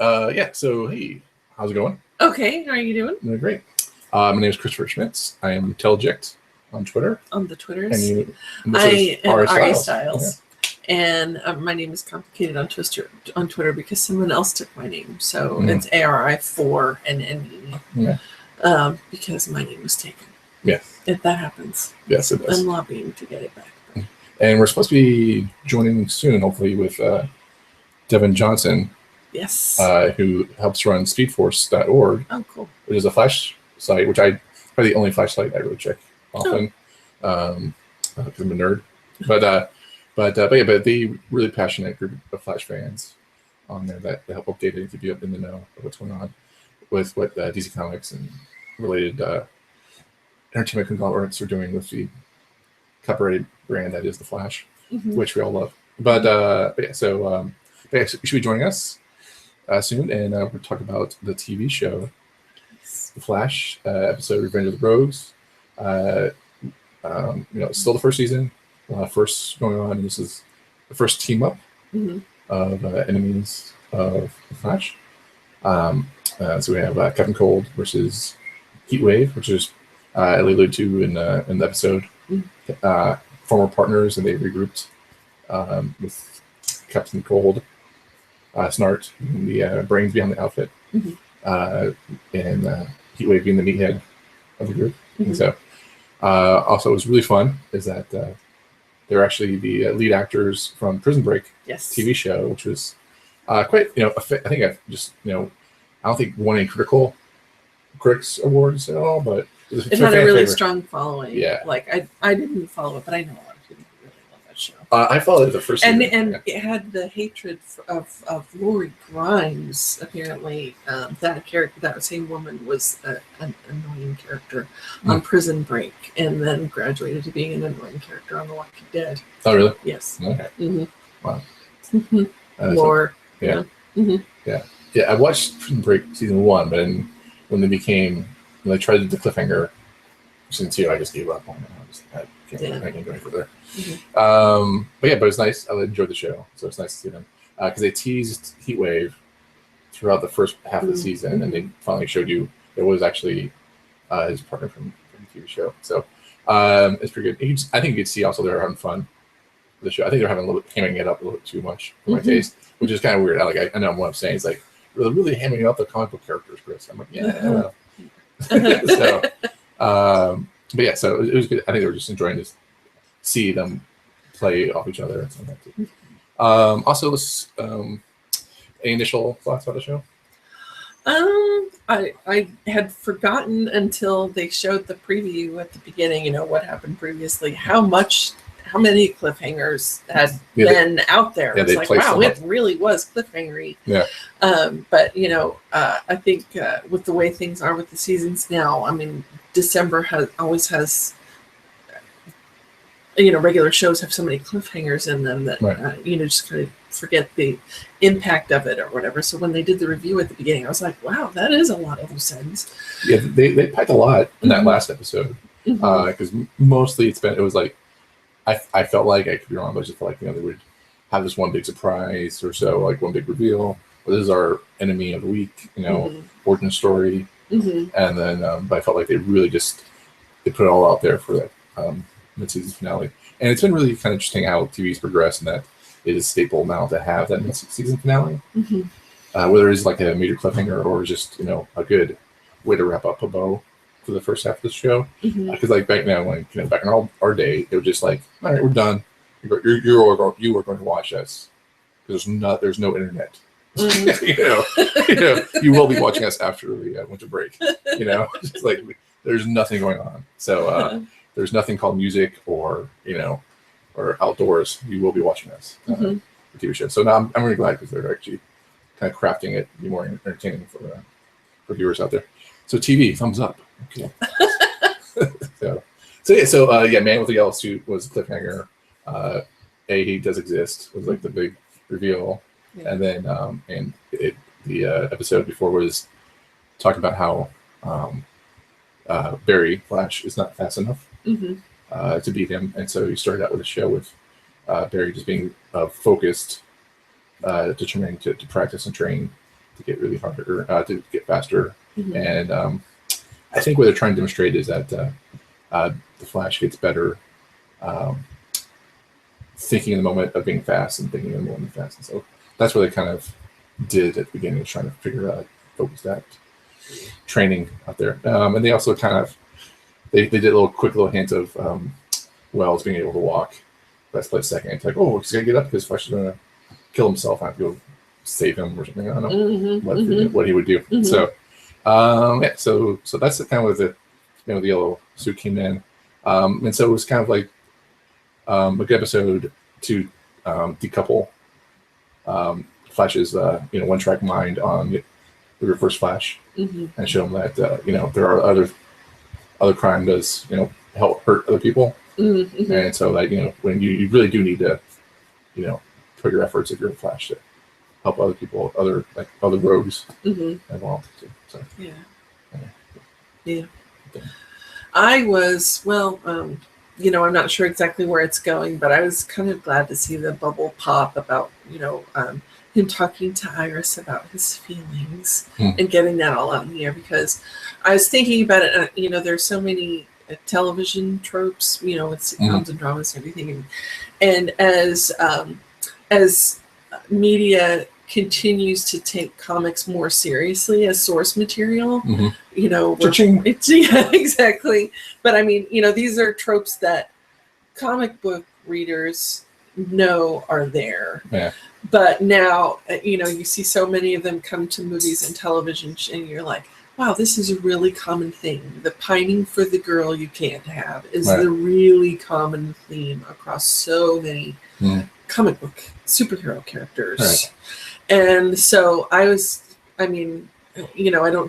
Yeah, so hey, how's it going? Okay, how are you doing? Doing great. My name is Christopher Schmitz. I am Telject on Twitter. On the Twitters. And you, I am R.A. Styles. Styles. Yeah. And my name is complicated on Twitter because someone else took my name. So it's ARI4NNE. Yeah. Because my name was taken. Yes. If that happens. Yes, it does. I'm lobbying to get it back. And we're supposed to be joining soon, hopefully, with Devin Johnson. Yes. Who helps run speedforce.org. Oh, cool. Which is a Flash site, which probably the only Flash site I really check often. Because I'm a nerd. But they really passionate group of Flash fans on there that help update it, keep you up in the know of what's going on with what DC Comics and related entertainment conglomerates are doing with the copyrighted brand that is the Flash, which we all love. But yeah, so you should be joining us soon, and we're going to talk about the TV show, The Flash, episode Revenge of the Rogues. It's still the first season, first going on, and this is the first team up of enemies of The Flash. So we have Captain Cold versus Heatwave, which is alluded to in the episode. Former partners, and they regrouped with Captain Cold, Snart, the brains behind the outfit, and Heatwave being the meathead of the group. And so, also, it was really fun is that they're actually the lead actors from Prison Break TV show, which was quite, I think I don't think won any critics awards at all, but it had a really strong following. Yeah, like I didn't follow it, but I know a lot of people who really love that show. I followed it the first season. And it had the hatred of Lori Grimes. Apparently, that same woman was an annoying character on Prison Break, and then graduated to being an annoying character on The Walking Dead. Oh, really? Yes. Okay. Wow. Lore. Yeah. Yeah. I watched Prison Break season 1, but then when they became, when they tried to do the cliffhanger, season 2, I just gave up on it. I can't go any further. But it's nice. I enjoyed the show, so it's nice to see them because they teased Heatwave throughout the first half of the season, and they finally showed you it was actually his partner from the TV show. So it's pretty good. I think you could see also they're having fun with the show. I think they're hamming it up a little bit too much for my taste, which is kind of weird. I know what I'm saying. It's like they're really hamming up the comic book characters, Chris. I'm like, yeah. But yeah, so it was good. I think they were just enjoying to see them play off each other and something like that. Also, any initial thoughts about the show? I had forgotten until they showed the preview at the beginning, what happened previously, how many cliffhangers had been out there. It's like, wow, it really was cliffhangery. Yeah. But, I think with the way things are with the seasons now, I mean, December always has, regular shows have so many cliffhangers in them that, just kind of forget the impact of it or whatever. So when they did the review at the beginning, I was like, wow, that is a lot of loose ends. Yeah, they packed a lot in that last episode because mostly it was like, I felt like, I could be wrong, but I just felt like, they would have this one big surprise or so, like one big reveal. Well, this is our enemy of the week, origin story. And then, but I felt like they really they put it all out there for that mid-season finale. And it's been really kind of interesting how TV's progressed, and that it is a staple now to have that mid-season finale. Whether it's like a major cliffhanger or just, a good way to wrap up a bow for the first half of the show, because like back now, when back in our day, it was just like, all right, we're done. You are going to watch us. There's no internet. You will be watching us after the winter break. Just like there's nothing going on. So there's nothing called music or or outdoors. You will be watching us the TV show. So now I'm really glad because they're actually kind of crafting it to be more entertaining for viewers out there. So TV, thumbs up. Okay. So Man with the Yellow Suit was the cliffhanger. He does exist was like the big reveal, and then the episode before was talking about how Barry Flash is not fast enough to beat him, and so he started out with a show with Barry just being focused, determined to practice and train get really harder, to get faster. Mhm. And I think what they're trying to demonstrate is that the Flash gets better thinking in the moment of being fast and thinking in the moment of fast. And so that's what they kind of did at the beginning, was trying to figure out, focus that training out there. And they also kind of, they did a quick little hint of Wells being able to walk. That's split second. It's like, oh, he's going to get up because Flash is going to kill himself. I have to go save him or something. I don't know what he would do. So, yeah, so that's kind of the, the yellow suit came in. And so it was kind of like a good episode to decouple Flash's one-track mind on the Reverse Flash, and show him that there are other crime does help hurt other people, and so that when you really do need to put your efforts if you're a Flash to help other people, other rogues as well. So yeah. I was I'm not sure exactly where it's going, but I was kind of glad to see the bubble pop about him talking to Iris about his feelings and getting that all out in the air, because I was thinking about it. There's so many television tropes, with sitcoms and dramas and everything, and as media continues to take comics more seriously as source material, exactly. But I mean, these are tropes that comic book readers know are there. Yeah. But now, you see so many of them come to movies and television, and you're like, wow, this is a really common thing. The pining for the girl you can't have is the really common theme across so many comic book superhero characters. Right. And so I don't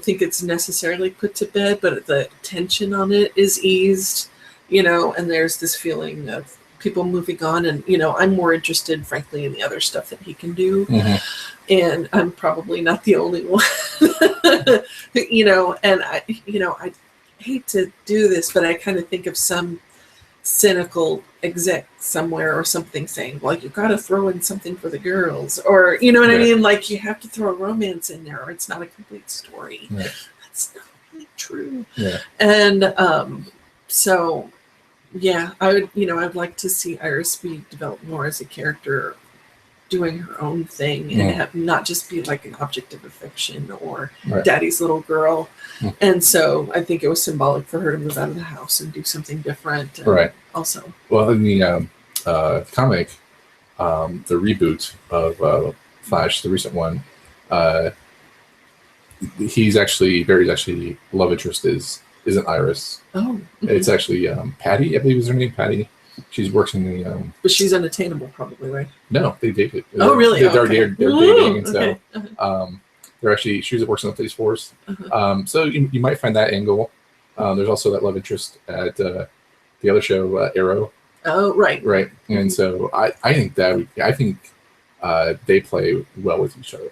think it's necessarily put to bed, but the tension on it is eased, and there's this feeling of people moving on. And, I'm more interested, frankly, in the other stuff that he can do. And I'm probably not the only one, and I hate to do this, but I kind of think of some cynical exec somewhere or something saying, well, you got to throw in something for the girls, or I mean, like, you have to throw a romance in there or it's not a complete story. That's not really true. And so yeah, I'd like to see Iris be developed more as a character doing her own thing and have not just be like an object of affection or daddy's little girl. And so I think it was symbolic for her to move out of the house and do something different. Also, well, in the comic, the reboot of Flash, the recent one, Barry's actually love interest isn't Iris. It's actually Patty, I believe is her name, Patty. She works in the but she's unattainable, probably, right? No, they dated. Oh, really? They're dating, and so they're actually, she works in the police force. So you might find that angle. There's also that love interest at the other show, Arrow. Oh, right. And so I think they play well with each other.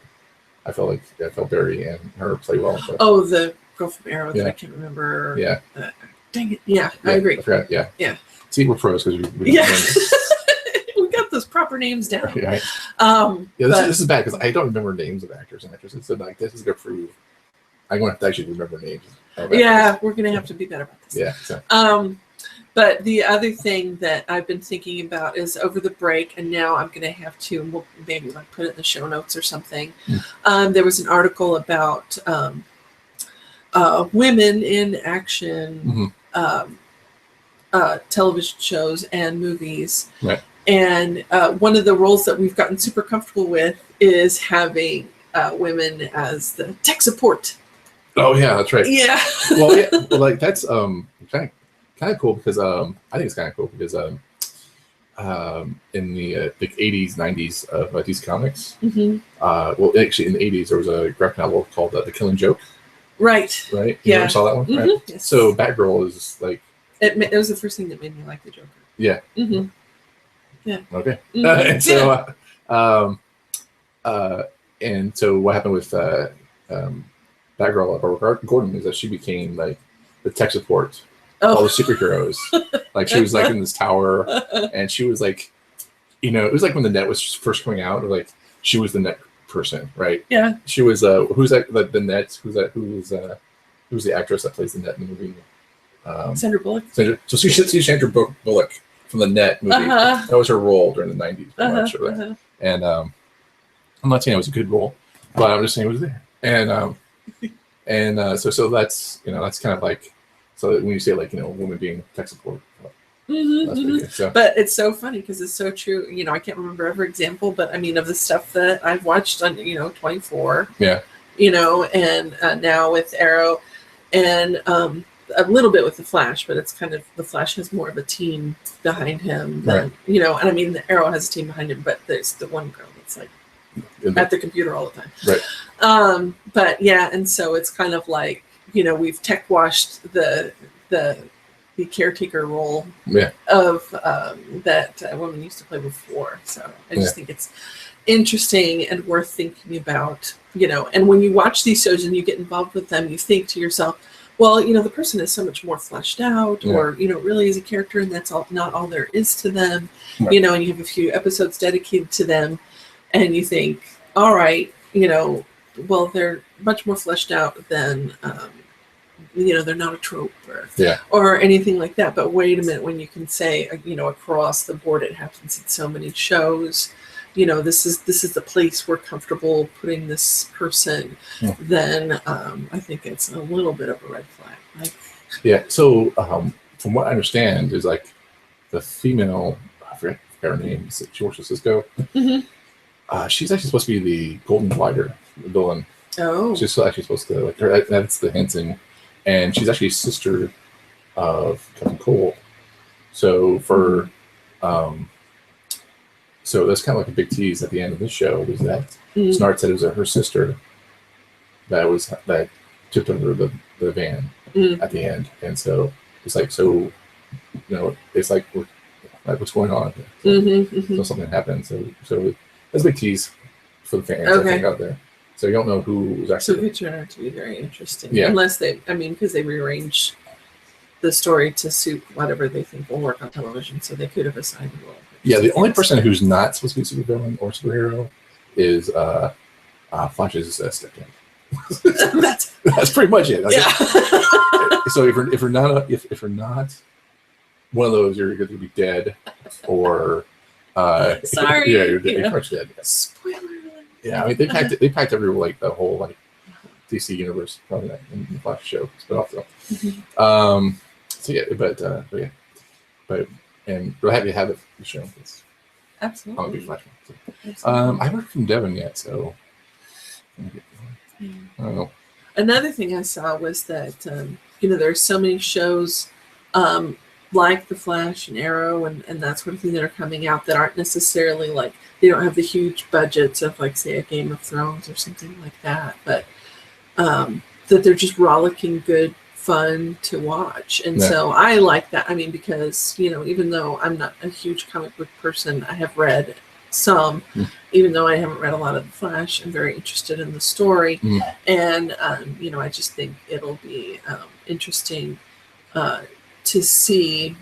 I felt Barry and her play well. But, the girl from Arrow that I can't remember. Dang it. Yeah, I agree. I forgot. Yeah. See, we're pros because we we got those proper names down. Right. This is bad because I don't remember names of actors and actresses. So like, this is gonna prove I'm going to have to actually remember names. We're gonna have to be better about this. Yeah. So. But the other thing that I've been thinking about is over the break, and now I'm going to have to, and we'll maybe like put it in the show notes or something. There was an article about women in action television shows and movies. Right. And one of the roles that we've gotten super comfortable with is having women as the tech support. Oh, yeah, that's right. Yeah. Well, like that's kind of cool because I think it's kind of cool because in the 80s, 90s of DC Comics, well, actually in the 80s there was a graphic novel called The Killing Joke. Right. You ever saw that one? Right? Yes. So Batgirl is like it was the first thing that made me like the Joker. Yeah. Yeah. Okay. And so and so what happened with Batgirl or Gordon is that she became like the tech support. All the superheroes. Like she was like in this tower and she was like, it was like when the net was first coming out, like she was the net person, right? Yeah. She was who's that? The Net. Who's the actress that plays the Net in the movie? Sandra Bullock. So she should see Sandra Bullock from the Net movie. That was her role during the 90s, pretty much. And I'm not saying it was a good role, but I'm just saying it was there. And so that's that's kind of like, so when you say like a woman being tech support. That's pretty good. So. But it's so funny because it's so true. I can't remember every example, but I mean of the stuff that I've watched on 24. Yeah. And now with Arrow, and a little bit with the Flash, but it's kind of the Flash has more of a team behind him than and I mean the Arrow has a team behind him, but there's the one girl that's like at the computer all the time. Right. But yeah, and so it's kind of like we've tech washed the caretaker role of that woman used to play before. So I just think it's interesting and worth thinking about, and when you watch these shows and you get involved with them, you think to yourself, well, the person is so much more fleshed out or, really is a character and that's not all there is to them, and you have a few episodes dedicated to them and you think, all right, well, they're much more fleshed out than, they're not a trope or anything like that. But wait a minute, when you can say, across the board, it happens in so many shows, this is the place we're comfortable putting this person, then I think it's a little bit of a red flag. So from what I understand is like the female, I forget her name, is it George Cisco? She's actually supposed to be the Golden Glider, the villain. Oh. She's actually supposed to, like, her, that's the hinting. And she's actually a sister of Captain Cole. So for, so that's kind of like a big tease at the end of this show, was that Snart said it was her sister that tipped over the van at the end. And so it's like, so, it's like what's going on? So something happened. So that's a big tease for the fans, I think, out there. So you don't know who was actually. So it could turn out to be very interesting. Unless because they rearrange the story to suit whatever they think will work on television. So they could have assigned a role. Yeah, the only person who's not supposed to be a supervillain or superhero is Flash's stepdad. That's pretty much it. So if you're not one of those, you're going to be dead, or sorry, you're pretty much dead. Spoiler. Yeah, I mean they packed every like the whole like DC universe probably in the Flash show spin-off though. So yeah, but and we're happy to have it for the show. Absolutely. I'm a big Flash fan. So. I haven't heard from Devin yet, so I don't know. Another thing I saw was that there's so many shows like the Flash and Arrow and that sort of thing that are coming out that aren't necessarily like, they don't have the huge budgets of like, say, a Game of Thrones or something like that, but that they're just rollicking good fun to watch. And so I like that. I mean, because, even though I'm not a huge comic book person, I have read some, even though I haven't read a lot of the Flash. I'm very interested in the story. And, I just think it'll be interesting to see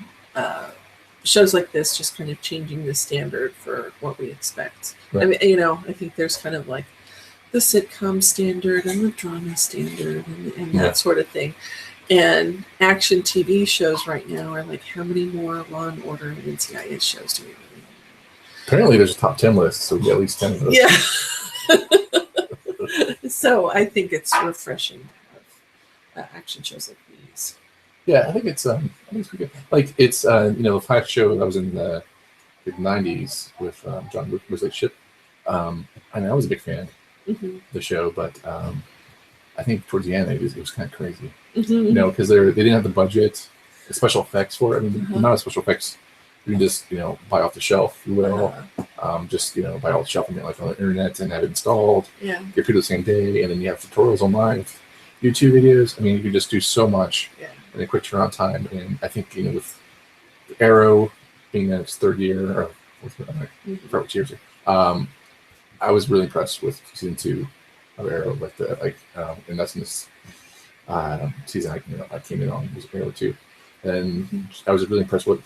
shows like this just kind of changing the standard for what we expect. I mean, I think there's kind of like the sitcom standard and the drama standard and that sort of thing. And action TV shows right now are like, how many more Law and Order and NCIS shows do we really need? Apparently there's a top 10 list, so we get at least 10 of those. Yeah. So I think it's refreshing to have action shows like these. Yeah, I think it's pretty good. Like it's the Flash show that was in the 90s with John Wesley Shipp. And I was a big fan of the show, but I think towards the end it was kind of crazy. Because they didn't have the budget, the special effects for it. I mean, the amount of special effects you can just buy off the shelf, you will. Just buy off the shelf and like on the internet and have it installed. Yeah. Get people the same day, and then you have tutorials online, YouTube videos. I mean, you can just do so much. Yeah. In a quick turnaround time, and I think with Arrow being in its third year or fourth years, I was really impressed with season 2 of Arrow. And that's in this season I came in on was Arrow 2, and I was really impressed with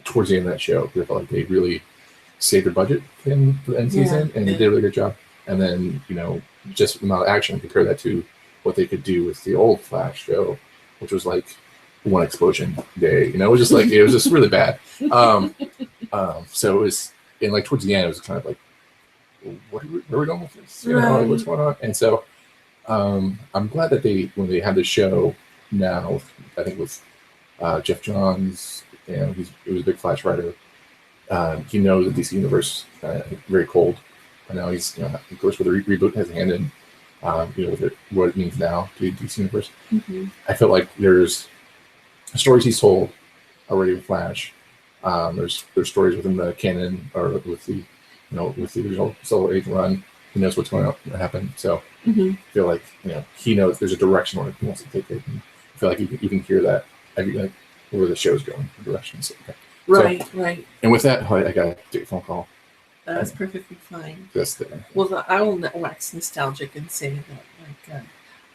towards the end of that show. I felt like they really saved their budget in the end season, and they Yeah. did a really good job. And then, you know, just the amount of action, compare that to what they could do with the old Flash show, which was like one explosion a day. You know, it was just like, it was just really bad. So it was, and like towards the end, it was kind of like, where are we going with this? You know, like, what's going on? And so I'm glad that when they have the show now, I think with Geoff Johns, you know, he was a big Flash writer. He knows the DC universe very cold. I know he's, you know, of course, with the reboot has a hand in, you know, with what it means now to the DC universe. Mm-hmm. I feel like there's stories he's told already with Flash. There's stories within the canon or with the, you know, with the original Silver Age run. He knows what's going to happen. So I feel like, you know, he knows there's a direction where he wants to take it. And I feel like you can hear that like where the show's going, the direction. So, okay. Right. And with that, I got to take a phone call. That's perfectly fine. There. Well, I will wax nostalgic and say that, like,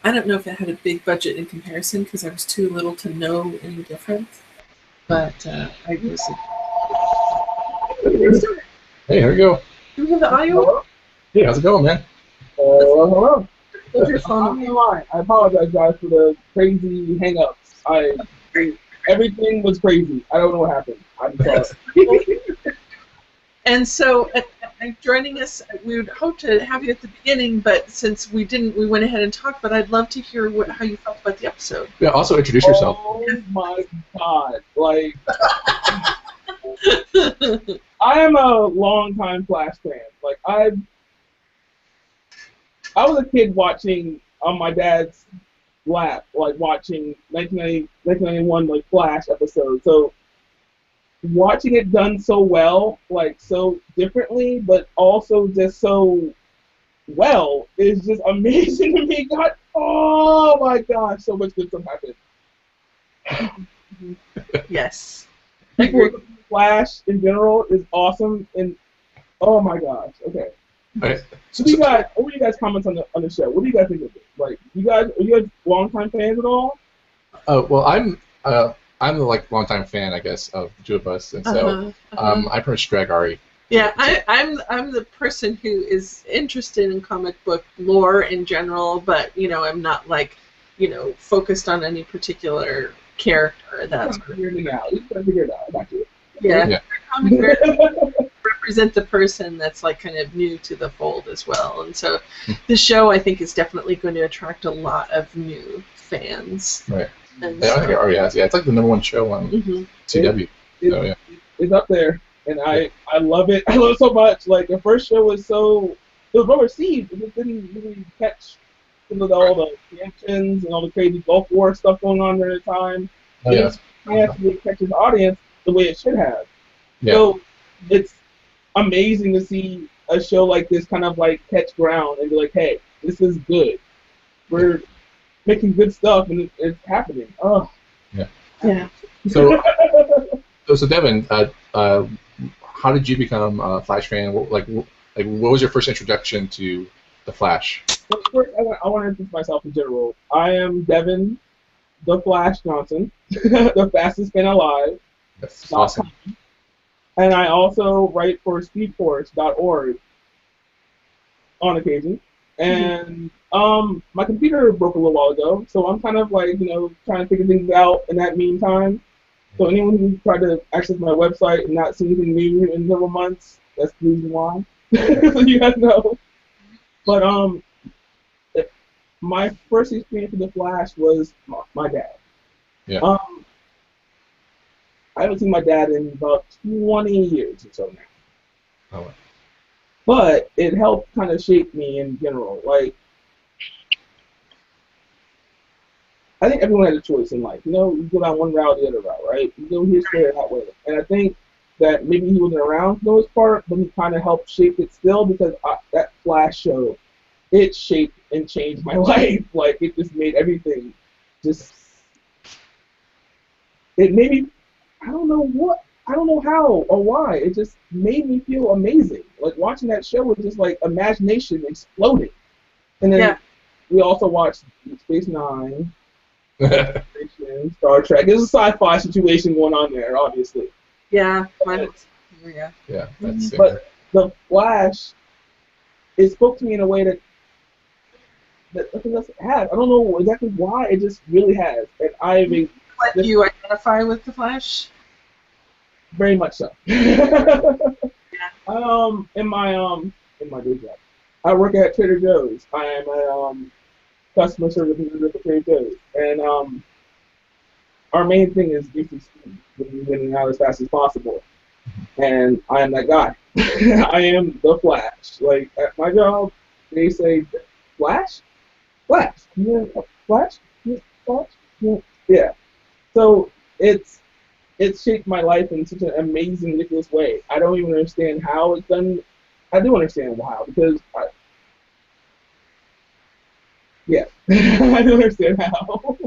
I don't know if it had a big budget in comparison because I was too little to know any difference. But I was. Hey, here we go. Do we have the audio? Hey, how's it going, man? Hello. What's your phone? I'm in line. I apologize, guys, for the crazy hang-ups. Everything was crazy. I don't know what happened. I'm sorry. And so, joining us, we would hope to have you at the beginning, but since we didn't, we went ahead and talked. But I'd love to hear how you felt about the episode. Yeah. Also, introduce yourself. Oh my God! Like, I am a longtime Flash fan. Like, I was a kid watching on my dad's lap, like watching 1991 like Flash episodes. So watching it done so well, like so differently, but also just so well, is just amazing to me. God, oh my gosh, so much good stuff happened. Yes. People, Flash in general is awesome, and oh my gosh, okay. Right. So what were you guys' comments on the show? What do you guys think of it? Like, are you guys longtime fans at all? Well, I'm the like longtime fan, I guess, of the two of us, and so I pretty much drag Ari. Yeah, I'm the person who is interested in comic book lore in general, but you know, I'm not like, you know, focused on any particular character. That's figuring it out. You gotta figure it out. I got you. Yeah. Comic represent the person that's like kind of new to the fold as well, and so the show I think is definitely going to attract a lot of new fans. Right. And I think it already has. Yeah, it's like the #1 show on CW. It's up there, and I love it. I love it so much. Like, the first show was well received. It just didn't really catch all the reactions and all the crazy Gulf War stuff going on during the time. It actually catches the audience the way it should have. Yeah. So it's amazing to see a show like this kind of like catch ground and be like, hey, this is good. We're making good stuff, and it's happening. Oh. Yeah. So Devin, how did you become a Flash fan? What was your first introduction to the Flash? Well, first, I want to introduce myself in general. I am Devin, the Flash Johnson, the fastest fan alive. That's awesome. And I also write for speedsters.org on occasion. And my computer broke a little while ago, so I'm kind of like, trying to figure things out in that meantime. So anyone who tried to access my website and not see anything new in several months, that's the reason why. So you guys know. But my first experience with the Flash was my dad. Yeah. I haven't seen my dad in about 20 years or so now. Oh. But it helped kind of shape me in general. Like, I think everyone has a choice in life. You go down one route or the other route, right? You go here, straight, that way. And I think that maybe he wasn't around for the most part, but he kind of helped shape it still, because that Flash show, it shaped and changed my life. Like, it just made everything just... It made me... I don't know how or why. It just made me feel amazing. Like, watching that show was just like imagination exploding. And then we also watched Space Nine, Star Trek. There's a sci-fi situation going on there, obviously. Yeah. Yeah. Yeah, that's But the Flash, it spoke to me in a way that nothing else has. I don't know exactly why. It just really has, and I mean, Let you identify with the Flash? very much so. Yeah. In my day job, I work at Trader Joe's. I am a customer service representative for Trader Joe's, and our main thing is basically speed, getting out as fast as possible. And I am that guy. I am the Flash. Like at my job, they say, "Flash, Flash, yeah, Flash, yeah, Flash, yeah." Yeah. So it's shaped my life in such an amazing, ridiculous way. I don't even understand how it's done. I do understand how because yeah, I do understand how.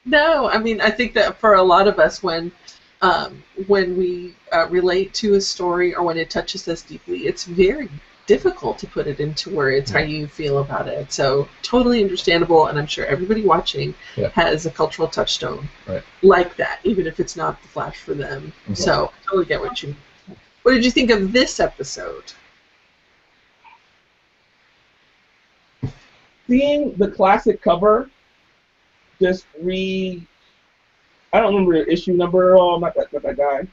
No, I mean, I think that for a lot of us, when we relate to a story or when it touches us deeply, it's very difficult to put it into words how you feel about it. So totally understandable, and I'm sure everybody watching has a cultural touchstone like that, even if it's not the Flash for them. Mm-hmm. So I totally get what you mean. What did you think of this episode? Seeing the classic cover just I don't remember the issue number at all. I'm not that guy.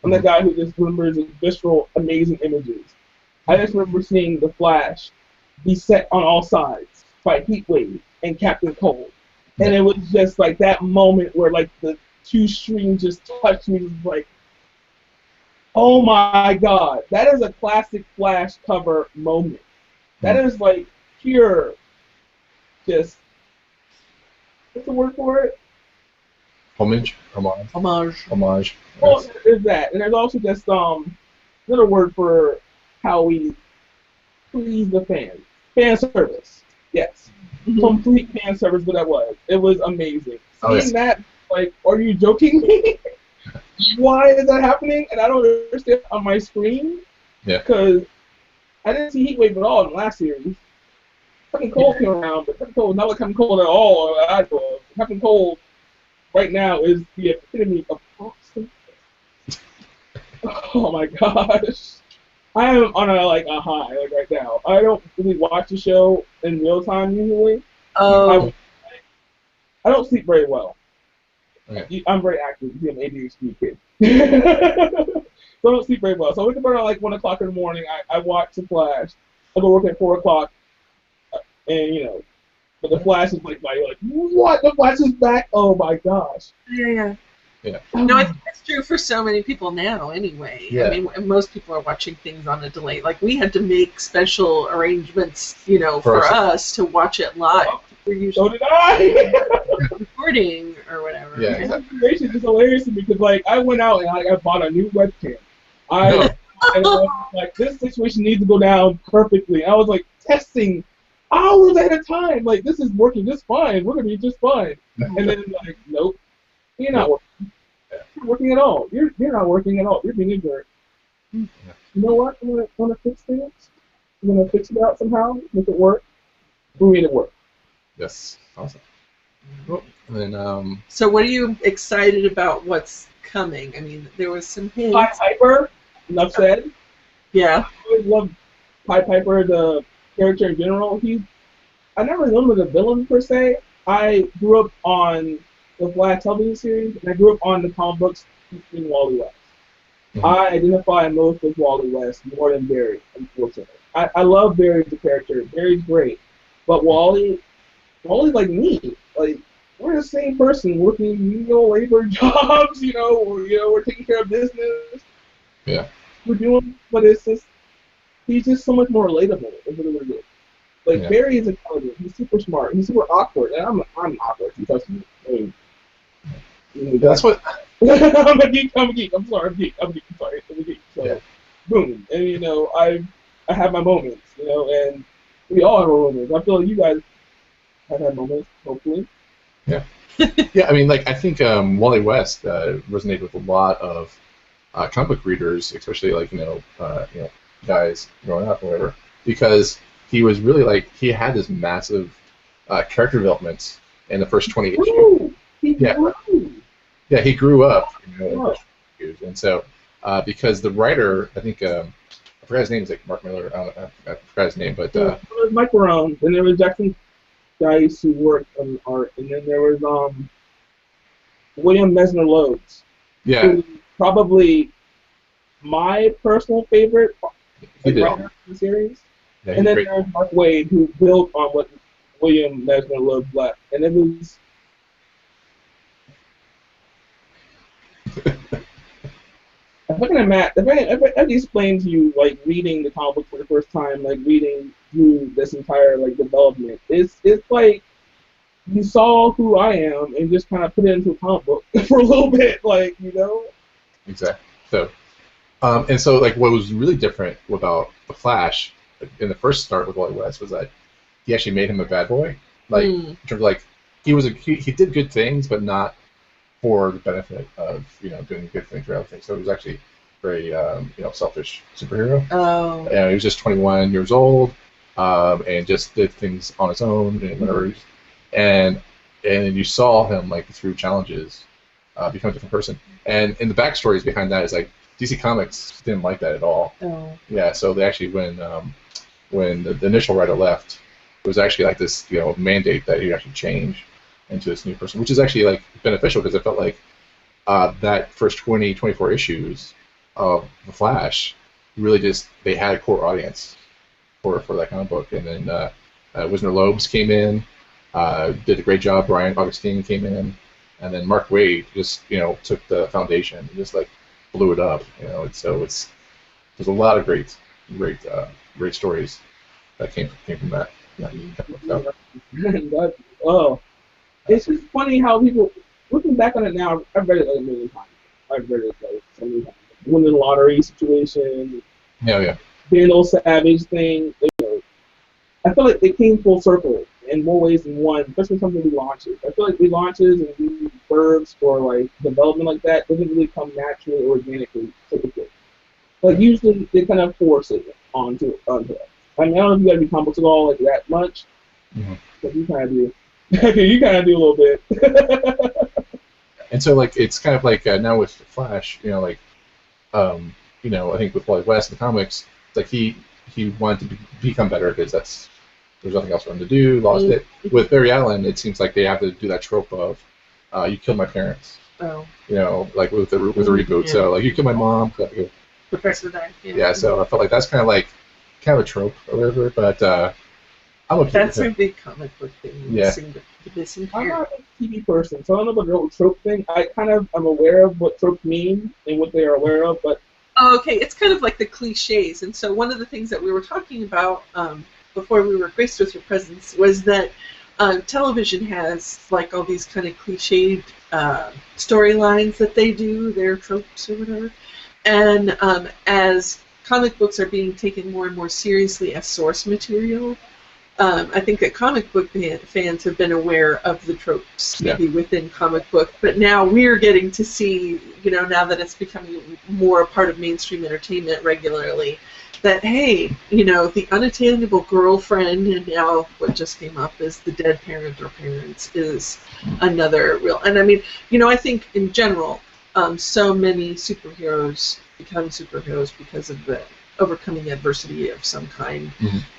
I'm that guy who just remembers visceral, amazing images. I just remember seeing the Flash be set on all sides by Heatwave and Captain Cold. And it was just like that moment where like the two streams just touched me. It was like, oh my God, that is a classic Flash cover moment. That is like pure, just, what's the word for it? Homage. Well, there's that. And there's also just another word for how we please the fans. Fan service. Yes. Mm-hmm. Complete fan service, but that was. It was amazing. Seeing that, like, are you joking me? Why is that happening? And I don't understand on my screen. Yeah. Because I didn't see Heatwave at all in the last series. Captain Cold came around, but Captain Cold was not like Captain Cold at all. Captain Cold right now is the epitome of awesome. Oh my gosh. I am on a high right now. I don't really watch the show in real time usually. Oh. I don't sleep very well. Okay. I'm very active. You see, I'm an ADHD kid. So I don't sleep very well. So I wake up around like 1 o'clock in the morning. I watch the Flash. I go work at 4 o'clock, and but the Flash is like what? The Flash is back? Oh my gosh. Yeah. No, I think that's true for so many people now anyway. Yeah. I mean, most people are watching things on a delay. Like, we had to make special arrangements, for us to watch it live. So did I! Recording or whatever. Yeah, exactly. Information is hilarious to me because, I went out and I bought a new webcam. And I was this situation needs to go down perfectly. I was, testing hours at a time. This is working just fine. We're going to be just fine. And then, nope. You're not working. You're not working at all. You're not working at all. You're being ignorant. You know what? I'm gonna fix things. I'm gonna fix it out somehow. Make it work. We made it work. Yes. Awesome. Cool. And then, so what are you excited about what's coming? I mean, there was some hints. Pied Piper, enough said. Yeah. I always loved Pied Piper, the character in general. I never knew him as a villain per se. I grew up on the Flash television series, and I grew up on the comic books featuring Wally West. Mm-hmm. I identify most with Wally West more than Barry, unfortunately. I love Barry as a character. Barry's great. But Wally's like me. We're the same person working, labor jobs, we're taking care of business. Yeah. We're doing, but it's just, he's just so much more relatable. Is what it is. Barry is intelligent. He's super smart. He's super awkward. And I'm awkward. You trust me. That's what. I'm a geek. I'm sorry. I'm a geek. I'm a geek. So, boom. And I have my moments. And we all have our moments. I feel like you guys have had moments. Hopefully. Yeah. Yeah. I mean, I think Wally West resonated with a lot of comic book readers, especially guys growing up or whatever, because he was really he had this massive character development in the first 20 issues. He grew. Yeah, he grew up in the first few years, and so because the writer, I think, I forgot his name, is like Mark Miller. I forgot his name, but There was Mike Barone, and there was Jackson Dice who worked on art, and then there was William Mesner Lodes, yeah, who probably my personal favorite writer in the series. yeah, And then great. there's Mark Waid, who built on what William Mesner Lodes left, and it was. I'm looking at Matt. If I explain to you, like, reading the comic book for the first time, like, reading through this entire, like, development, it's like you saw who I am and just kind of put it into a comic book for a little bit, like, you know? Exactly. So, and so, like, what was really different about the Flash in the first start with Wally West was that he actually made him a bad boy. Like, in terms of, like, he did good things, but not for the benefit of, you know, doing good things for other things. So he was actually very, you know, selfish superhero. Oh. He was just 21 years old, and just did things on his own and whatever. And you saw him, like, through challenges, become a different person. And the backstories behind that is, like, DC Comics didn't like that at all. Oh. Yeah, so they actually, when the initial writer left, it was actually like this, you know, mandate that he actually change into this new person, which is actually, like, beneficial, because I felt like that first 24 issues of The Flash really just, they had a core audience for that comic book. And then Wisner Loebs came in, did a great job. Brian Augustine came in, and then Mark Waid just, you know, took the foundation and just, like, blew it up, you know. And so there's a lot of great stories that came from that. Yeah. Oh, it's just funny how people, looking back on it now, I've read it like a million times. I've read it like so many times. Winning the lottery situation, Yeah. being old savage thing. You know, I feel like it came full circle in more ways than one, especially when it comes to relaunches. I feel like relaunches and refurbs or, like, development like that doesn't really come naturally or organically, typically. Like, usually they kind of force it onto it. I mean, I don't know if you gotta be comic books at all, like, that much, but you kind of do. You kind of do a little bit. And so, like, it's kind of like now with Flash, you know, like, you know, I think with Wally West in the comics, like, he wanted to become better because there's nothing else for him to do. Lost it. With Barry Allen, it seems like they have to do that trope of you killed my parents. Oh. You know, like with the reboot. Yeah. So, like, you killed my mom. Professor Dime. Yeah. So I felt like that's kind of a trope or whatever. But I'm okay. That's a big comic book thing. Yeah. I'm not a TV person, so I don't know about the whole trope thing. I kind of am aware of what tropes mean and what they are aware of, but. Oh, okay, it's kind of like the cliches, and so one of the things that we were talking about before we were graced with your presence was that television has, like, all these kind of cliched storylines that they do, their tropes or whatever, and as comic books are being taken more and more seriously as source material, I think that comic book fans have been aware of the tropes maybe within comic book, but now we're getting to see, you know, now that it's becoming more a part of mainstream entertainment regularly, that, hey, you know, the unattainable girlfriend, and now what just came up is the dead parent or parents, is another real. And I mean, you know, I think in general, so many superheroes become superheroes because of the overcoming adversity of some kind.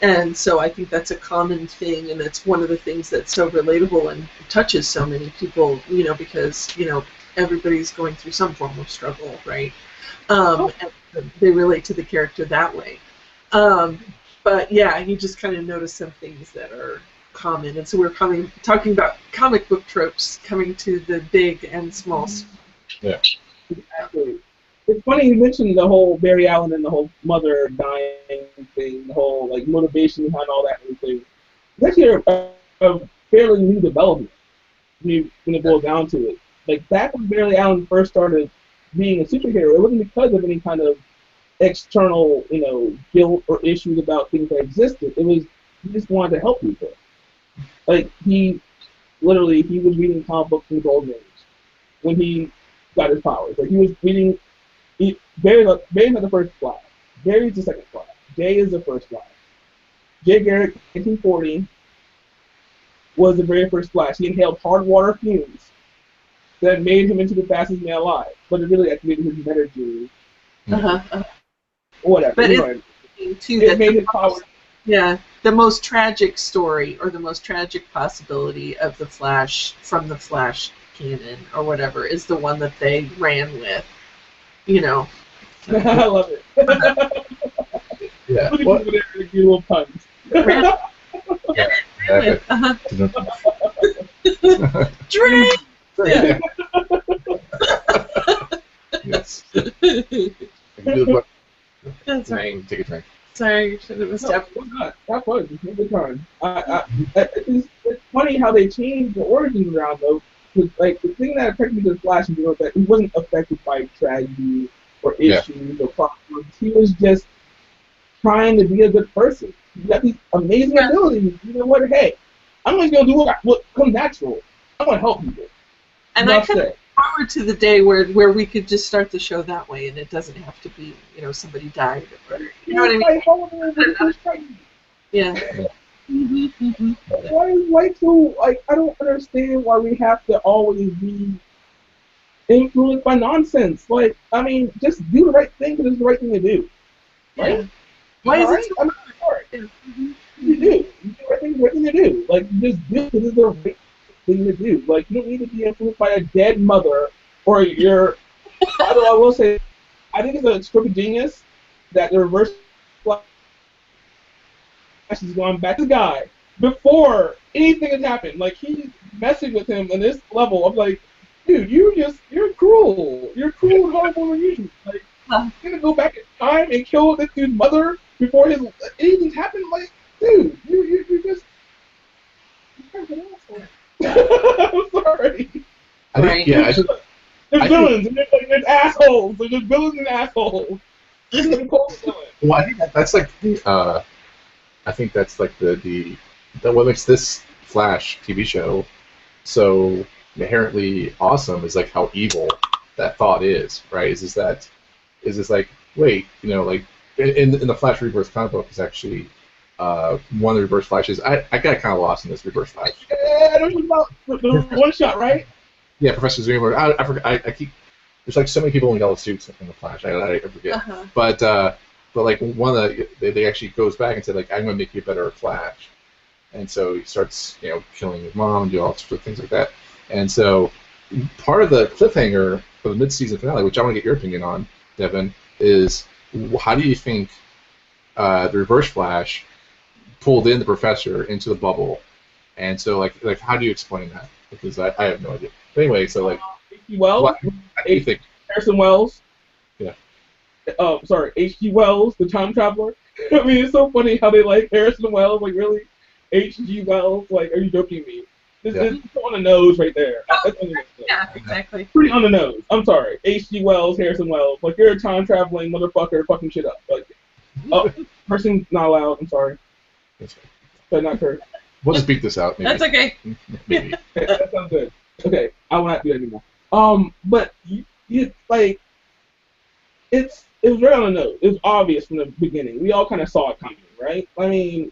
And so I think that's a common thing, and it's one of the things that's so relatable and touches so many people, you know, because, you know, everybody's going through some form of struggle, right? And they relate to the character that way. But yeah, you just kind of notice some things that are common, and so we're talking about comic book tropes coming to the big and small. Yeah. Exactly. It's funny you mentioned the whole Barry Allen and the whole mother dying thing, the whole, like, motivation behind all that and everything. It's actually a fairly new development when it boils down to it. Like, back when Barry Allen first started being a superhero, it wasn't because of any kind of external, you know, guilt or issues about things that existed. It was, he just wanted to help people. Like, he was reading comic books in the Golden Age when he got his powers. Like, he was reading. Barry's not the first Flash. Barry's the second Flash. Jay is the first Flash. Jay Garrick, 1940, was the very first Flash. He inhaled hard water fumes that made him into the fastest man alive, but it really activated his better gene Whatever. But Anyway, it made his power. Yeah, the most tragic story or the most tragic possibility of the Flash from the Flash canon or whatever is the one that they ran with. You know. So. I love it. Yeah. Look at What? you with your little puns. Yeah. Drink. Yeah. Yes. That's right. Take a drink. Sorry, should have stepped. That was a good time. It's funny how they changed the origins around though. Like the thing that affected me with Flash was that he wasn't affected by tragedy or issues or problems. He was just trying to be a good person. He got these amazing abilities. You know what? Hey, I'm just gonna do what comes natural. I'm gonna help people. And I kind of look forward to the day where we could just start the show that way, and it doesn't have to be, somebody died or you know what I mean? Yeah. Why so like I don't understand why we have to always be influenced by nonsense. Like I mean, just do the right thing because it's the right thing to do. Right? Yeah. Why is it? I'm sorry. You do. You do the right thing to do. Like you just do because it's the right thing to do. Like you don't need to be influenced by a dead mother or your. Although I will say, I think it's a stroke of genius that the reverse Flash is going back to the guy before anything has happened. Like he's messing with him on this level. I'm like, dude, you're cruel. You're cruel and horrible and unusual. Like you're gonna go back in time and kill this dude's mother before anything's happened. Like, dude, you're just. You're an asshole. I'm sorry. I think, There's villains and there's assholes. There's villains and assholes. Well, I think that's like the. I think that's like the what makes this Flash TV show so inherently awesome is like how evil that thought is, right? Is this like wait, like in the Flash Rebirth comic book is actually one of the Reverse Flashes. I got kind of lost in this Reverse Flash. I don't know about the one shot, right? Yeah, Professor Zoom. I forget. I keep. There's like so many people in yellow suits in the Flash. I forget. But like one of they actually goes back and said like I'm gonna make you a better Flash, and so he starts killing his mom and do all sorts of things like that. And so part of the cliffhanger for the mid-season finale, which I want to get your opinion on, Devin, is how do you think the Reverse Flash pulled in the Professor into the bubble, and so like how do you explain that? Because I have no idea. But anyway, so like Wells, how do you think? Harrison Wells. Yeah. Sorry, H.G. Wells, the time traveler. I mean, it's so funny how they like Harrison Wells. Like, really? H.G. Wells? Like, are you joking me? This is on the nose right there. Yeah, exactly. Pretty on the nose. I'm sorry. H.G. Wells, Harrison Wells. Like, you're a time traveling motherfucker fucking shit up. Like, person not allowed. I'm sorry. But not curse. We'll just beat this out. Maybe. That's okay. Maybe. Okay, that sounds good. Okay, I will not do that anymore. But you like, it was right on the nose. It was obvious from the beginning. We all kind of saw it coming, right? I mean,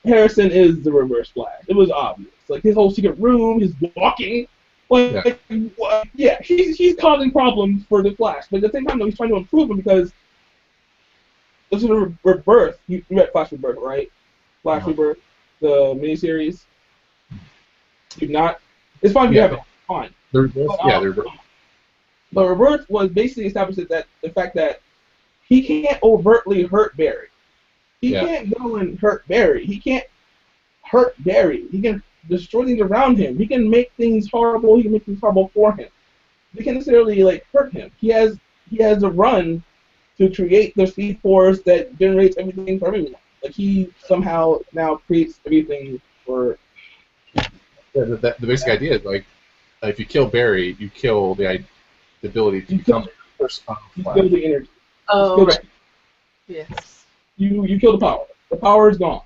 Harrison is the Reverse Flash. It was obvious. Like his whole secret room, his walking. Yeah, he's causing problems for the Flash. But at the same time, though, he's trying to improve him because this is a Rebirth. You read Flash Rebirth, right? Flash Rebirth, the miniseries. You've not. It's fine if you haven't. Fine. They're both. But Rebirth was basically established that the fact that he can't overtly hurt Barry. He can't go and hurt Barry. He can't hurt Barry. He can destroy things around him. He can make things horrible. He can make things horrible for him. He can't necessarily hurt him. He has a run to create the Speed Force that generates everything for everyone. Like he somehow now creates everything for. The basic idea is like if you kill Barry, you kill the ability to become a person. You kill the energy. Oh, right. Yes. You kill the power. The power is gone.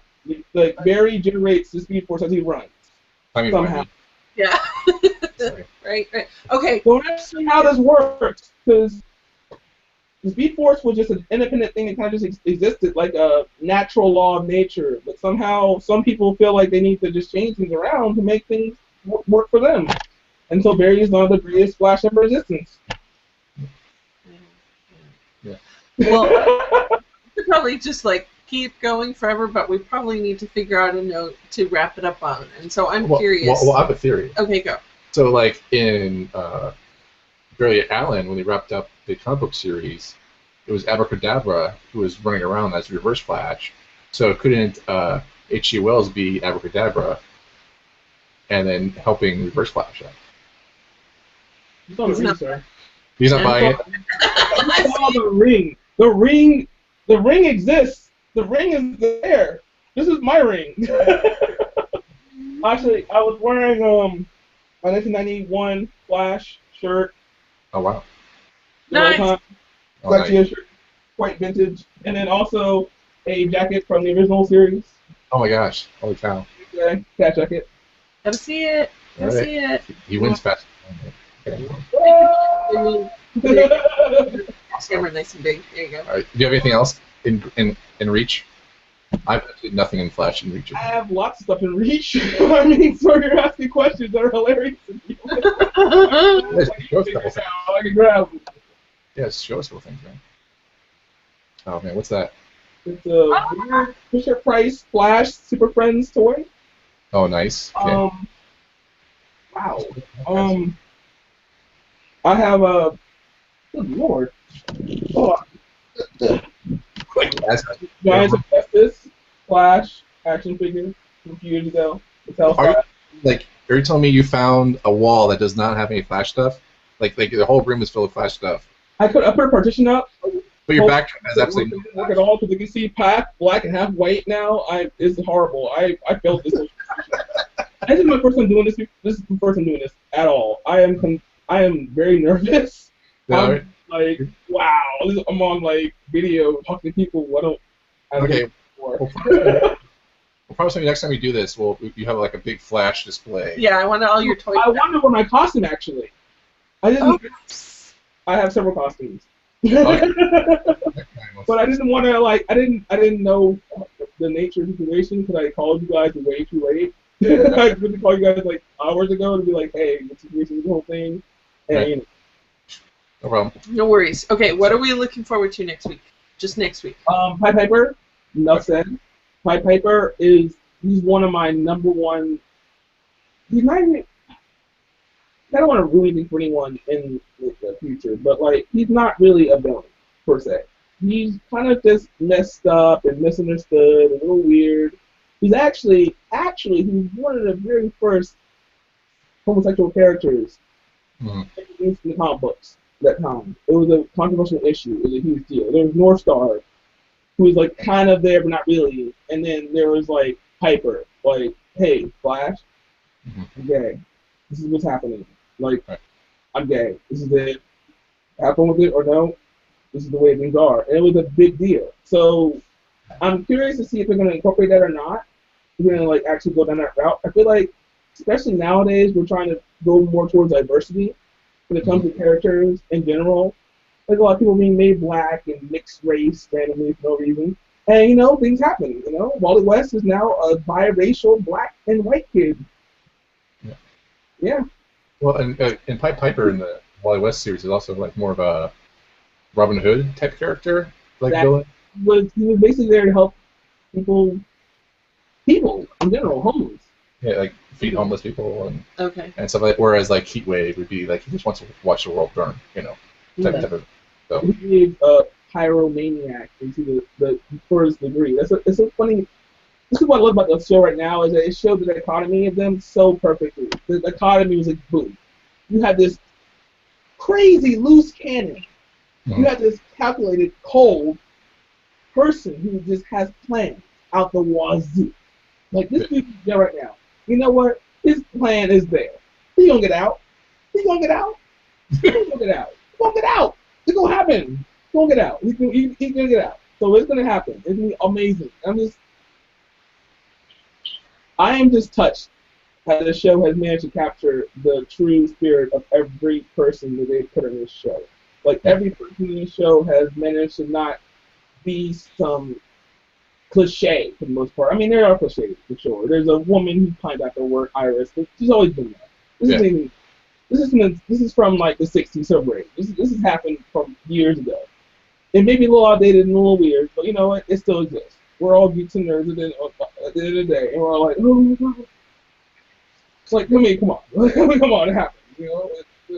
Like Barry generates the Speed Force as he runs. Somehow. Yeah. right. Okay. So let's see how this works, because the Speed Force was just an independent thing that kind of just existed, like a natural law of nature. But somehow, some people feel like they need to just change things around to make things work for them. And so Barry is one of the greatest Flash ever existence. Well, we could probably just like keep going forever, but we probably need to figure out a note to wrap it up on. And so I'm curious. Well, I have a theory. Okay, go. So, like in Barry Allen, when they wrapped up the comic book series, it was Abracadabra who was running around as Reverse Flash. So couldn't H.G. Wells be Abracadabra and then helping Reverse Flash out? He's not, sir. He's not buying it? I saw the ring. The ring exists. The ring is there. This is my ring. Actually, I was wearing my 1991 Flash shirt. Oh, wow. Nice. It's actually a shirt, quite vintage. And then also a jacket from the original series. Oh, my gosh. Holy cow. Yeah, cat jacket. Gotta see it. Gotta see it. He wins fast. Okay. Camera nice and big. There you go. All right. Do you have anything else in Reach? I've actually nothing in Flash and Reach. I have lots of stuff in Reach. I mean, so you're asking questions that are hilarious. Yes, show us a couple things. I can grab. Yes, show us a couple things, man. Oh man, what's that? It's a weird Fisher Price Flash Super Friends toy. Oh, nice. Okay. Wow. I have a. Good lord. Oh. Giants of Justice Flash action figure from a few years ago. Are you telling me you found a wall that does not have any Flash stuff? Like the whole room is filled with Flash stuff. I put a partition up. But your background has absolutely no work at all because you can see half black and half white now. It's horrible. I failed this. This is my first time doing this. This is the first time doing this at all. I am very nervous. No. Like, wow, I'm on like video talking to people. Okay. Well, probably next time you do this, you have like a big Flash display. Yeah, I want all your toys. I wonder what my costume actually. I didn't. Oh. I have several costumes. Okay. But I didn't want to I didn't know the nature of the situation because I called you guys way too late. I really called you guys like hours ago to be like, hey, the situation is the whole thing. And right. No problem. No worries. Okay, what are we looking forward to next week? Just next week. Pied Piper, enough said. Pied Piper he's one of my number one. He's not even. I don't want to ruin anything for anyone in the future, but like he's not really a villain per se. He's kind of just messed up and misunderstood, a little weird. He's actually he's one of the very first homosexual characters in the comic books at that time. It was a controversial issue. It was a huge deal. There was North Star, who was like kind of there but not really, and then there was like Piper, like, hey, Flash, I'm gay. This is what's happening. Like, I'm gay. This is it. Have fun with it or no. This is the way things are. And it was a big deal. So I'm curious to see if they're going to incorporate that or not. If they're going to like actually go down that route. I feel like, especially nowadays, we're trying to go more towards diversity when it comes to characters in general. Like a lot of people being made black and mixed race randomly for no reason. And, you know, things happen. You know, Wally West is now a biracial black and white kid. Yeah. Well, and Pied Piper in the Wally West series is also like more of a Robin Hood type character, like villain. He was basically there to help people in general, homeless. Yeah, like feed homeless people and stuff like that. Whereas like Heatwave would be like he just wants to watch the world burn, you know, type of. So. He is a pyromaniac into the first degree. It's so funny. This is what I love about the show right now is that it showed the dichotomy of them so perfectly. The dichotomy was like, boom. You have this crazy loose cannon. You have this calculated, cold person who just has plans out the wazoo. Like, this dude's there right now. You know what? His plan is there. He's gonna get out. He's gonna get out. He's gonna get out. He's gonna get out. It's gonna happen. He's gonna get out. He's gonna get out. So it's gonna happen. It's gonna be amazing. I am just touched how the show has managed to capture the true spirit of every person that they put in this show. Like, every person in the show has managed to not be some cliche for the most part. I mean, there are cliches for sure. There's a woman who climbed out the word Iris, but she's always been there. This is from like the '60s subreddit. This has happened from years ago. It may be a little outdated and a little weird, but you know what? It still exists. We're all geeks and nerds at the end of the day, and we're all like, oh, it's like, come on, come on, it happens, you know.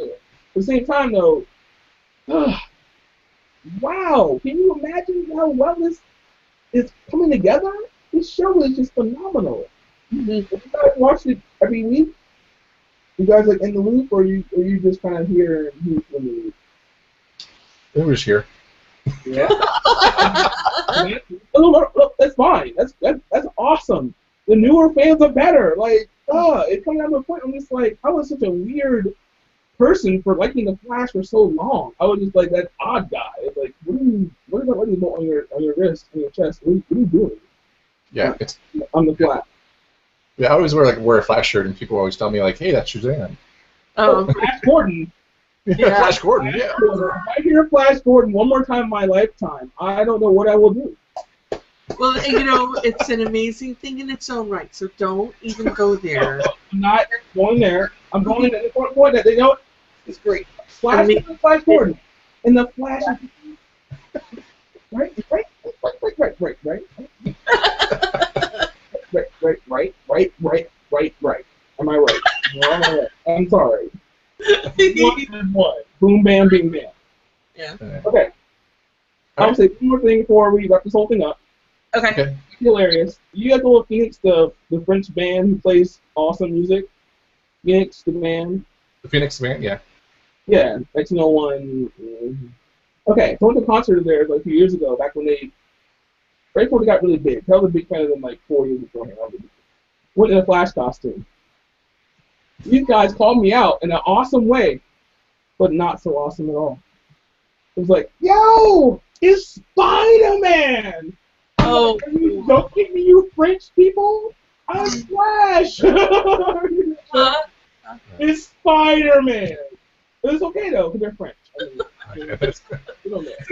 At the same time, though, wow, can you imagine how well this is coming together? This show is just phenomenal. Mm-hmm. If you guys watch it every week, you guys like in the loop, or you just kind of hear who's in the loop? We're just here. Yeah. That's fine. That's awesome. The newer fans are better. Like, it's coming down to a point. I'm just like, I was such a weird person for liking the Flash for so long. I was just like that odd guy. It's like, what is that lightning bolt on your wrist, on your chest? What are you doing? Yeah, I'm the Flash. Yeah, I always wear a Flash shirt, and people always tell me like, "Hey, that's Shazam." Flash Gordon. Yeah, Flash Gordon. Yeah. If I hear Flash Gordon one more time in my lifetime, I don't know what I will do. Well, you know, it's an amazing thing in its own right, so don't even go there. I'm not going there. I'm going to the point that they know it's great. Flash Gordon. And the Flash right. Right. Am I right? No, I'm sorry. One. Boom, bam, bing, bam. Yeah. Okay. I'll say one more thing before we wrap this whole thing up. Okay. Hilarious. You guys know what Phoenix, the French band who plays awesome music? Phoenix, the band. The Phoenix band, yeah. Yeah, S01E10. Okay, so I went to a concert of theirs like a few years ago, back when right before they got really big. I was a big fan of them like 4 years beforehand. Went in a Flash costume. These guys called me out in an awesome way, but not so awesome at all. It was like, yo, it's Spider-Man! Oh. Are you joking me, you French people? I'm Flash! It's Spider-Man! It's okay, though, because they're French. It's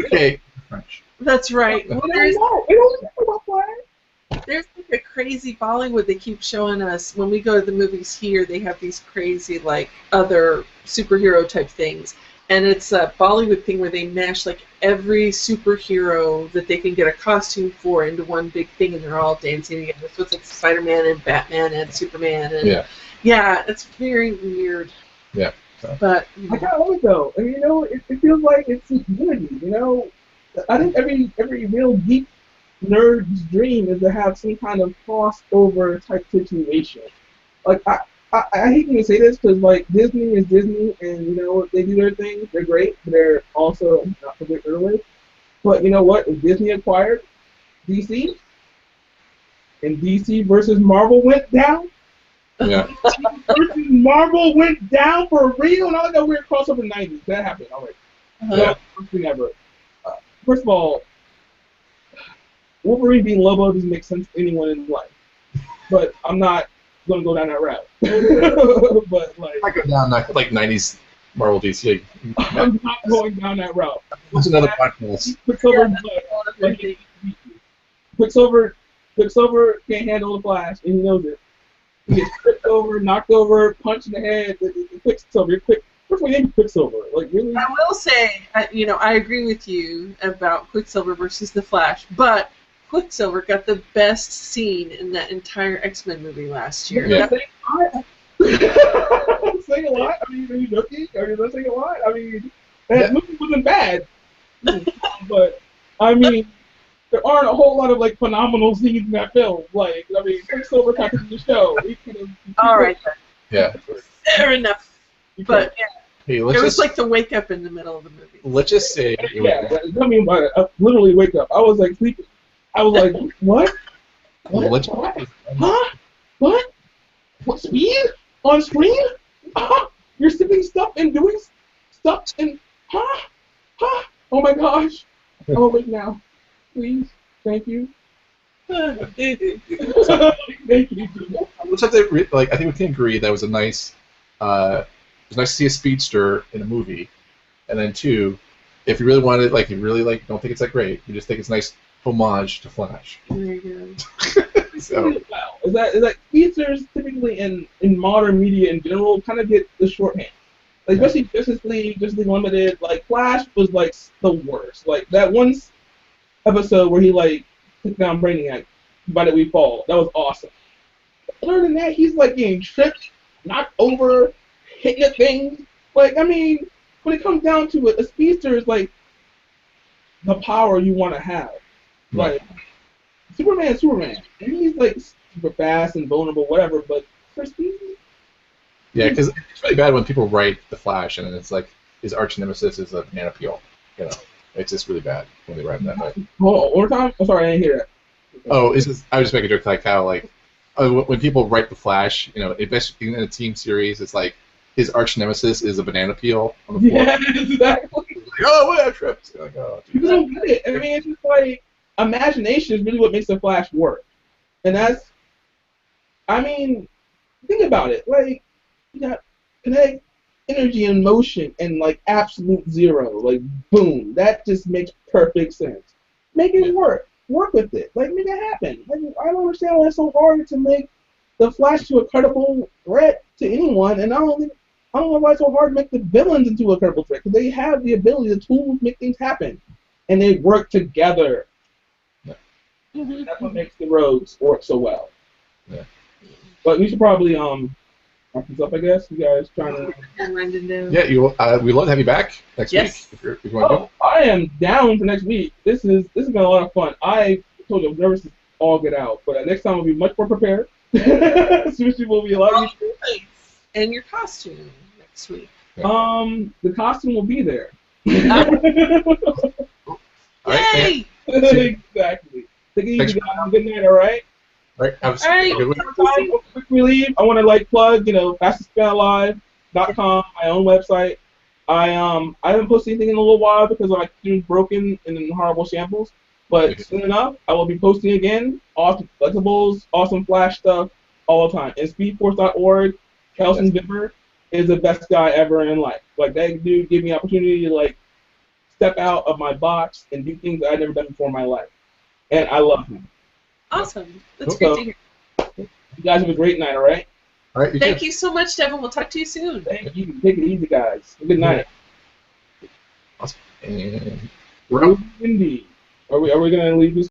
okay. French. That's right. They don't know about Flash. There's like a crazy Bollywood they keep showing us. When we go to the movies here, they have these crazy, like, other superhero type things. And it's a Bollywood thing where they mash, like, every superhero that they can get a costume for into one big thing, and they're all dancing together. So it's like Spider-Man and Batman and Superman. And yeah, it's very weird. Yeah. So. But I kind of love it, though. I mean, you know, it feels like it's a unity, you know? I think every real geek nerd's dream is to have some kind of crossover type situation. Like, I hate to say this because, like, Disney is Disney, and, you know, they do their thing. They're great. They're also not to get rid of it. But you know what? If Disney acquired DC, and DC versus Marvel went down, yeah. versus Marvel went down for real, and all that weird crossover in the 90s. That happened. All right. Yeah. First thing ever. First of all, Wolverine being Lobo doesn't make sense to anyone in life. But I'm not going to go down that route. But like, I go down like 90s Marvel DC. I'm not going down that route. What's another podcast? Quicksilver can't handle the Flash, and he knows it. He gets tripped over, knocked over, punched in the head. Quicksilver, First of all, name Quicksilver. Like, really? I will say, you know, I agree with you about Quicksilver versus the Flash, but Quicksilver got the best scene in that entire X-Men movie last year. Yeah. Saying a lot? I mean, are you joking? Are you not saying a lot? I mean, that movie wasn't bad. But, I mean, there aren't a whole lot of, like, phenomenal scenes in that film. Like, I mean, Quicksilver got to the show. All right, then. Yeah. Fair enough. But, yeah. Hey, it was like the wake up in the middle of the movie. Let's just say... Yeah, tell me about it. I literally wake up. I was, like, sleeping. I was like, what? What? Huh? What? What, speed? On screen? You're sipping stuff and doing stuff and... Huh? Oh my gosh. I'm awake now. Please. Thank you. Thank you. Let's have to, like, I think we can agree that was a nice... it was nice to see a speedster in a movie. And then, two, if you really wanted, like, you really, like, don't think it's that great, you just think it's a nice homage to Flash. There you go. So. Wow. Is that speedsters typically in modern media in general kind of get the shorthand? Like, especially Justice League Limited. Like, Flash was like the worst. Like that one episode where he like took down Brainiac, by the we fall. That was awesome. Other than that, he's like getting tripped, knocked over, hitting at things. Like, I mean, when it comes down to it, a speedster is like the power you want to have. Like, Superman, and he's like super fast and vulnerable, whatever. But for speed, yeah, because it's really bad when people write the Flash and then it's like his arch nemesis is a banana peel. You know, it's just really bad when they write him that way. Hold on, one more time. I'm sorry, I didn't hear that. Oh, I was just making a joke like how like when people write the Flash, you know, especially in a team series, it's like his arch nemesis is a banana peel on the floor. Yeah, exactly. Like, oh, what I tripped. Like, oh, People don't get it. I mean, it's just like imagination is really what makes the Flash work, and that's. I mean, think about it. Like, you got kinetic energy and motion and like absolute zero. Like, boom. That just makes perfect sense. Make it work. Work with it. Like, make it happen. Like, I don't understand why it's so hard to make the Flash to a credible threat to anyone, and I don't know why it's so hard to make the villains into a credible threat, because they have the ability, the tools to make things happen, and they work together. Yeah. Mm-hmm. That's what makes the rogues work so well. Yeah. But we should probably wrap this up, I guess. You guys trying to? Yeah, we'd love to have you back next week if you want to do it. I am down for next week. This has been a lot of fun. I told you I'm nervous to all get out, but next time I'll be much more prepared. Sushi will be a lot easier. And your costume next week. The costume will be there. Yay! Exactly. Take it easy, guys. Good night, all right? All right. Have a good one. Before we leave, I want to plug, fastestspelllive.com, my own website. I haven't posted anything in a little while because my computer's broken and in horrible shambles. But soon enough, I will be posting again. Awesome collectibles, awesome Flash stuff all the time. And speedforce.org, Kelson Bibber is the best guy ever in life. Like, that dude gave me an opportunity to step out of my box and do things that I'd never done before in my life. And I love him. Awesome. That's great to hear. You guys have a great night, all right? All right. Thank you so much, Devin. We'll talk to you soon. Thank you. Take it easy, guys. Good night. Awesome. And Indeed. Are we going to leave this?